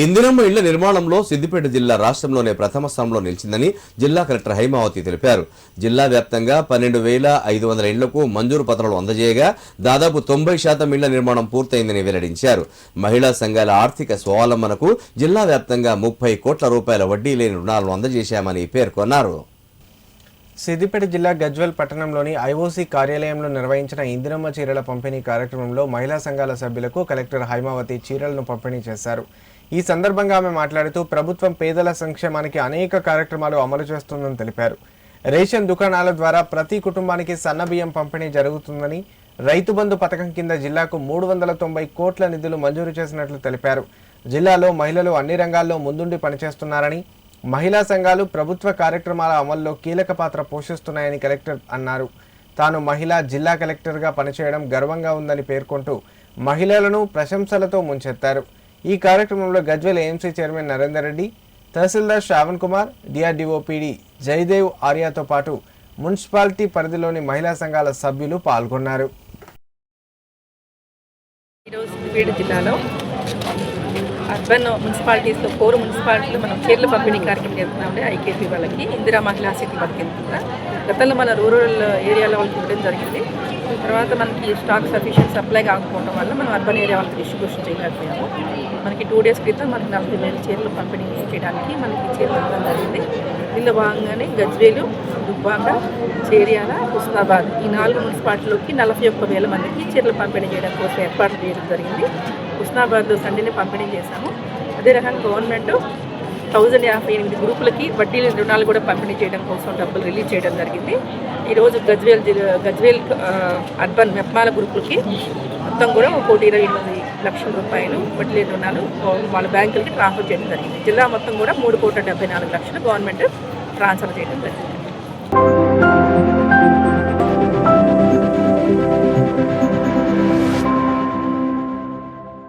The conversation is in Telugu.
ఇందిరమ్మ ఇళ్ల నిర్మాణంలో సిద్దిపేట జిల్లా రాష్ట్రంలోనే ప్రథమ స్థానంలో నిలిచిందని జిల్లా కలెక్టర్ హైమావతి తెలిపారు. జిల్లా వ్యాప్తంగా 12,500 ఇళ్లకు మంజూరు పత్రాలు అందజేయగా దాదాపు 90% ఇళ్ల నిర్మాణం పూర్తయిందని వెల్లడించారు. మహిళా సంఘాల ఆర్థిక స్వావలంబనకు జిల్లా వ్యాప్తంగా 30 కోట్ల రూపాయల వడ్డీ లేని రుణాలను అందజేశామని పేర్కొన్నారు. సిద్దిపేట జిల్లా గజ్వేల్ పట్టణంలోని ఐఓసీ కార్యాలయంలో నిర్వహించిన ఇందిరమ్మ చీరల పంపిణీ కార్యక్రమంలో మహిళా సంఘాల సభ్యులకు కలెక్టర్ హైమావతి చీరలను పంపిణీ చేశారు. ఈ సందర్భంగా ఆమె మాట్లాడుతూ ప్రభుత్వం పేదల సంక్షేమానికి అనేక కార్యక్రమాలు అమలు చేస్తుందని తెలిపారు. రేషన్ దుకాణాల ద్వారా ప్రతి కుటుంబానికి సన్నబియ్యం పంపిణీ జరుగుతుందని, రైతు బంధు పథకం కింద జిల్లాకు 390 కోట్ల నిధులు మంజూరు చేసినట్లు తెలిపారు. జిల్లాలో మహిళలు అన్ని రంగాల్లో ముందుండి పనిచేస్తున్నారని, మహిళా సంఘాలు ప్రభుత్వ కార్యక్రమాల అమల్లో కీలక పాత్ర పోషిస్తున్నాయని కలెక్టర్ అన్నారు. తాను మహిళా జిల్లా కలెక్టర్గా పనిచేయడం గర్వంగా ఉందని పేర్కొంటూ మహిళలను ప్రశంసలతో ముంచెత్తారు. ఈ కార్యక్రమంలో గజ్వేల్ ఏఎంసీ చైర్మన్ నరేందర్ రెడ్డి, తహసీల్దార్ శ్రావణ్ కుమార్, డిఆర్డీఓ పీడీ జయదేవ్ ఆర్యాతో పాటు మున్సిపాలిటీ పరిధిలోని మహిళా సంఘాల సభ్యులు పాల్గొన్నారు. ఈరోజు సిద్దిపేట జిల్లాలో అర్బన్ మున్సిపాలిటీస్లో 4 మున్సిపాలిటీలు మనం చీరల పంపిణీ కార్యక్రమం చేస్తున్నామంటే ఐకేపీ వాళ్ళకి ఇందిరా మహిళా శక్తి పథకం కింద గతంలో మన రూరల్ ఏరియాలో వాళ్ళకి ఇవ్వడం జరిగింది. తర్వాత మనకి స్టాక్ సఫిషియెంట్ సప్లై కాకపోవడం వల్ల మనం అర్బన్ ఏరియా వాళ్ళకి డిస్ట్రిబ్యూషన్ చేయలేకపోయాము. మనకి 2 డేస్ క్రితం మనకి 40,000 చీరలు పంపిణీ చేయడానికి మనకి చీరలు ఇవ్వడం జరిగింది. దీనిలో భాగంగానే గజ్వేలు, దుబ్బాక, చేర్యాల, హుస్నాబాద్ ఈ 4 మున్సిపాలిటీలోకి 41,000 మందికి చీరలు పంపిణీ చేయడం కోసం ఏర్పాటు చేయడం జరిగింది. హుస్నాబాద్లో సండేని పంపిణీ చేశాము. అదే రకంగా గవర్నమెంట్ 1058 గ్రూపులకి వడ్డీ రుణాలు కూడా పంపిణీ చేయడం కోసం డబ్బులు రిలీజ్ చేయడం జరిగింది. ఈరోజు గజ్వేల్ అర్బన్ మెప్మాల గ్రూపులకి మొత్తం కూడా 1,28,00,000 రూపాయలు వడ్డీ రుణాలు వాళ్ళ బ్యాంకులకి ట్రాన్స్ఫర్ చేయడం జరిగింది. జిల్లా మొత్తం కూడా 3,74,00,000 గవర్నమెంట్ ట్రాన్స్ఫర్ చేయడం జరిగింది.